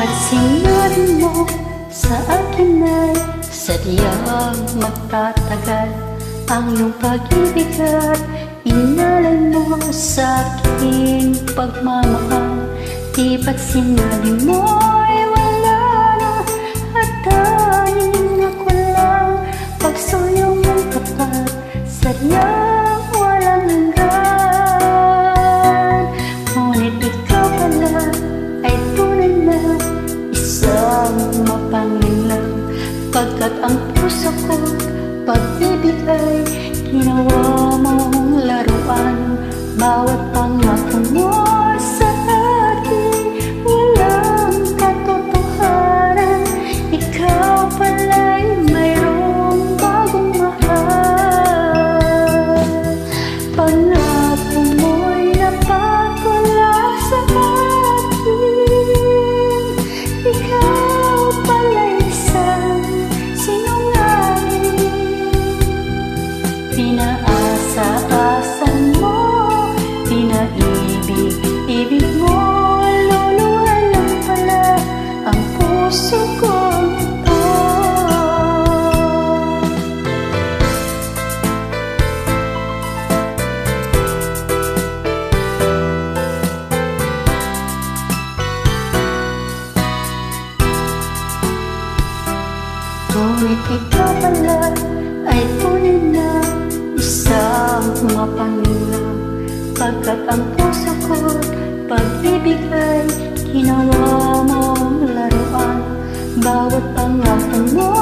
Ba't sinabi mo sa akin ay sadyang magtatagal ang iyong pag-ibig at inalay mo sa aking pagmamahal? Di ba't sinabi mo'y wala na at tanging ako lang pagsulong mong tapat, sadyang walang hanggan? Ngunit ikaw pala ay tunay na isang mapanlinlang, pagkat ang puso ko pag-ibig ay ginawa mong laruan. Bawat pangako mo sa akin walang katotohanan. Ikaw pala'y mayroong bagong mahal. Pangako mo'y napatulak sa akin. Ikaw pala'y isang sinungaling. Pinaasa-asan mo, pinaibig-ibig mo, luluwa lang pala ang puso kong ito. Ngunit ikaw pala ay tunay na isang mapanlinlang, pagkat ang puso ko't pag-ibig ay ginawa mong laruan. Bawat pangako mo